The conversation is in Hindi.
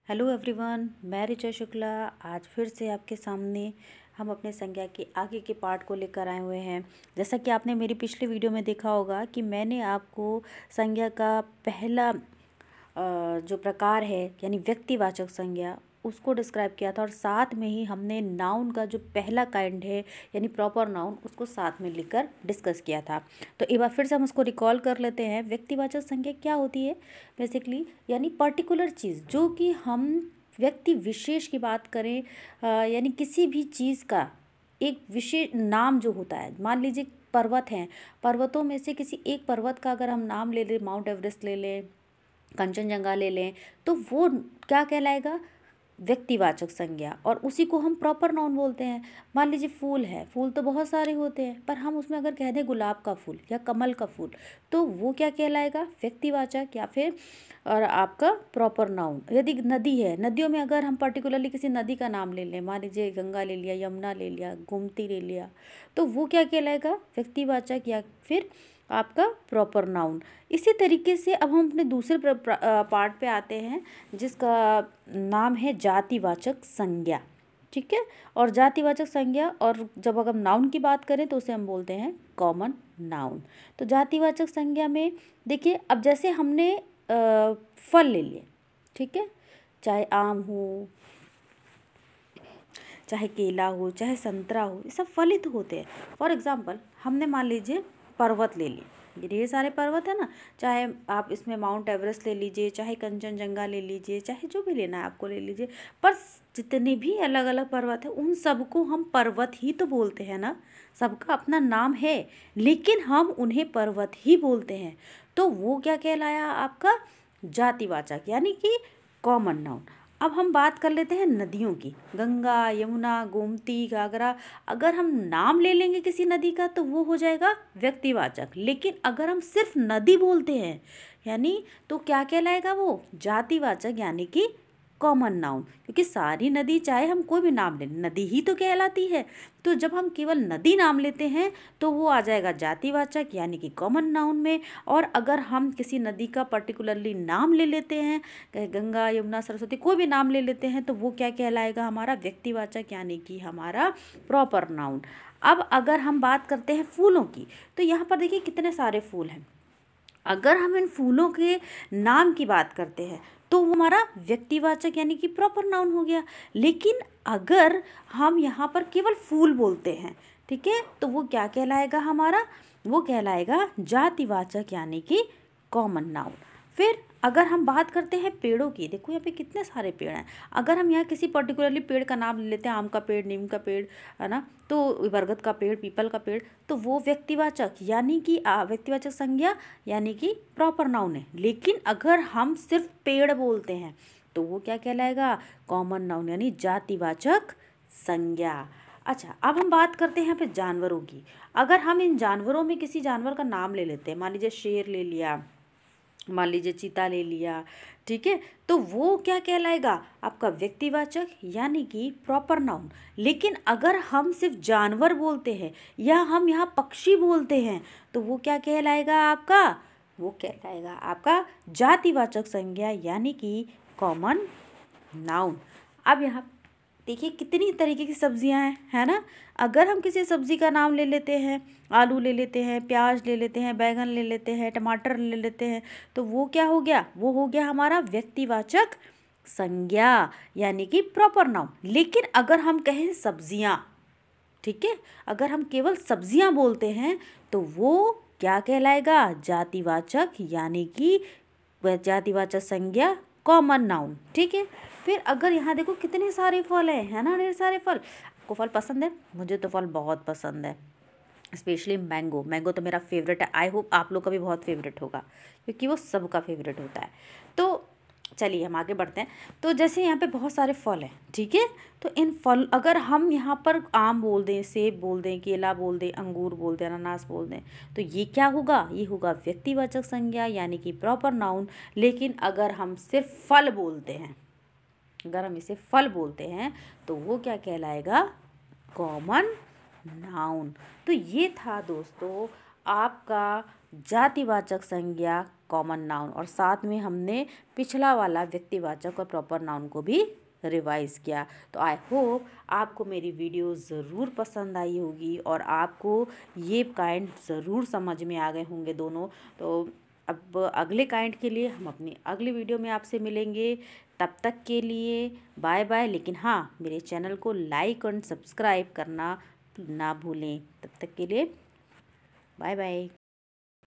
हेलो एवरीवन, मैं ऋचा शुक्ला आज फिर से आपके सामने हम अपने संज्ञा के आगे के पार्ट को लेकर आए हुए हैं। जैसा कि आपने मेरी पिछले वीडियो में देखा होगा कि मैंने आपको संज्ञा का पहला जो प्रकार है यानी व्यक्तिवाचक संज्ञा उसको डिस्क्राइब किया था और साथ में ही हमने नाउन का जो पहला काइंड है यानी प्रॉपर नाउन उसको साथ में लिखकर डिस्कस किया था। तो एक बार फिर से हम उसको रिकॉल कर लेते हैं। व्यक्तिवाचक संज्ञा क्या होती है बेसिकली, यानी पर्टिकुलर चीज़ जो कि हम व्यक्ति विशेष की बात करें, यानी किसी भी चीज़ का एक विशेष नाम जो होता है। मान लीजिए पर्वत हैं, पर्वतों में से किसी एक पर्वत का अगर हम नाम ले लें, माउंट एवरेस्ट ले लें, कंचनजंगा ले लें, तो वो क्या कहलाएगा? व्यक्तिवाचक संज्ञा। और उसी को हम प्रॉपर नाउन बोलते हैं। मान लीजिए फूल है, फूल तो बहुत सारे होते हैं, पर हम उसमें अगर कह दें गुलाब का फूल या कमल का फूल, तो वो क्या कहलाएगा? व्यक्तिवाचक या फिर और आपका प्रॉपर नाउन। यदि नदी है, नदियों में अगर हम पर्टिकुलरली किसी नदी का नाम ले लें, मान लीजिए गंगा ले लिया, यमुना ले लिया, गोमती ले लिया, तो वो क्या कहलाएगा? व्यक्तिवाचक या फिर आपका प्रॉपर नाउन। इसी तरीके से अब हम अपने दूसरे पार्ट पे आते हैं जिसका नाम है जातिवाचक संज्ञा। ठीक है, और जातिवाचक संज्ञा, और जब अगर हम नाउन की बात करें तो उसे हम बोलते हैं कॉमन नाउन। तो जातिवाचक संज्ञा में देखिए, अब जैसे हमने फल ले लिए, ठीक है, चाहे आम हो, चाहे केला हो, चाहे संतरा हो, ये सब फल ही तो होते हैं। फॉर एग्जाम्पल हमने मान लीजिए पर्वत ले लिए, ये ढेर सारे पर्वत है ना, चाहे आप इसमें माउंट एवरेस्ट ले लीजिए, चाहे कंचनजंगा ले लीजिए, चाहे जो भी लेना है आपको ले लीजिए, पर जितने भी अलग अलग पर्वत हैं उन सबको हम पर्वत ही तो बोलते हैं ना। सबका अपना नाम है लेकिन हम उन्हें पर्वत ही बोलते हैं। तो वो क्या कहलाया? आपका जातिवाचक यानी कि कॉमन नाउन। अब हम बात कर लेते हैं नदियों की। गंगा, यमुना, गोमती, घाघरा, अगर हम नाम ले लेंगे किसी नदी का तो वो हो जाएगा व्यक्तिवाचक। लेकिन अगर हम सिर्फ नदी बोलते हैं यानी, तो क्या कहलाएगा वो? जातिवाचक यानी कि कॉमन नाउन। क्योंकि सारी नदी, चाहे हम कोई भी नाम लें, नदी ही तो कहलाती है। तो जब हम केवल नदी नाम लेते हैं तो वो आ जाएगा जातिवाचक यानी कि कॉमन नाउन में। और अगर हम किसी नदी का पर्टिकुलरली नाम ले लेते हैं, गंगा, यमुना, सरस्वती, कोई भी नाम ले लेते हैं, तो वो क्या कहलाएगा? हमारा व्यक्तिवाचक यानी कि हमारा प्रॉपर नाउन। अब अगर हम बात करते हैं फूलों की, तो यहाँ पर देखिए कितने सारे फूल हैं। अगर हम इन फूलों के नाम की बात करते हैं तो वो हमारा व्यक्तिवाचक यानी कि प्रॉपर नाउन हो गया। लेकिन अगर हम यहाँ पर केवल फूल बोलते हैं, ठीक है, तो वो क्या कहलाएगा? हमारा वो कहलाएगा जातिवाचक यानी कि कॉमन नाउन। फिर अगर हम बात करते हैं पेड़ों की, देखो यहाँ पे कितने सारे पेड़ हैं। अगर हम यहाँ किसी पर्टिकुलरली पेड़ का नाम ले लेते हैं, आम का पेड़, नीम का पेड़, है ना, तो बरगद का पेड़, पीपल का पेड़, तो वो व्यक्तिवाचक यानी कि व्यक्तिवाचक संज्ञा यानी कि प्रॉपर नाउन है। लेकिन अगर हम सिर्फ पेड़ बोलते हैं तो वो क्या कहलाएगा? कॉमन नाउन यानी जातिवाचक संज्ञा। अच्छा, अब हम बात करते हैं फिर जानवरों की। अगर हम इन जानवरों में किसी जानवर का नाम ले लेते हैं, मान लीजिए शेर ले लिया, मान लीजिए चीता ले लिया, ठीक है, तो वो क्या कहलाएगा? आपका व्यक्तिवाचक यानी कि प्रॉपर नाउन। लेकिन अगर हम सिर्फ जानवर बोलते हैं या हम यहाँ पक्षी बोलते हैं तो वो क्या कहलाएगा? आपका वो कहलाएगा आपका जातिवाचक संज्ञा यानी कि कॉमन नाउन। अब यहाँ देखिए कितनी तरीके की सब्जियां हैं, है ना। अगर हम किसी सब्जी का नाम ले लेते हैं, आलू ले लेते हैं, प्याज ले लेते हैं, बैगन ले लेते हैं, टमाटर ले लेते हैं, तो वो क्या हो गया? वो हो गया हमारा व्यक्तिवाचक संज्ञा यानी कि प्रॉपर नाउन। लेकिन अगर हम कहें सब्जियां, ठीक है, अगर हम केवल सब्जियां बोलते हैं तो वो क्या कहलाएगा? जातिवाचक यानी कि जातिवाचक संज्ञा कॉमन नाउन। ठीक है, फिर अगर यहाँ देखो कितने सारे फल हैं, है ना, ढेर सारे फल। आपको फल पसंद है? मुझे तो फल बहुत पसंद है, स्पेशली मैंगो। मैंगो तो मेरा फेवरेट है। आई होप आप लोग का भी बहुत फेवरेट होगा क्योंकि वो सबका फेवरेट होता है। तो चलिए हम आगे बढ़ते हैं। तो जैसे यहाँ पे बहुत सारे फल हैं, ठीक है, तो इन फल अगर हम यहाँ पर आम बोल दें, सेब बोल दें, केला बोल दें, अंगूर बोल दें, अनानास बोल दें, तो ये क्या होगा? ये होगा व्यक्तिवाचक संज्ञा यानी कि प्रॉपर नाउन। लेकिन अगर हम सिर्फ फल बोलते हैं, अगर हम इसे फल बोलते हैं तो वो क्या कहलाएगा? Common noun. तो ये था दोस्तों आपका जातिवाचक संज्ञा कॉमन नाउन और साथ में हमने पिछला वाला व्यक्तिवाचक और प्रॉपर नाउन को भी रिवाइज किया। तो आई होप आपको मेरी वीडियो ज़रूर पसंद आई होगी और आपको ये काइंड ज़रूर समझ में आ गए होंगे दोनों। तो अब अगले काइंड के लिए हम अपनी अगली वीडियो में आपसे मिलेंगे। तब तक के लिए बाय बाय। लेकिन हाँ, मेरे चैनल को लाइक और सब्सक्राइब करना ना भूलें। तब तक के लिए बाय बाय।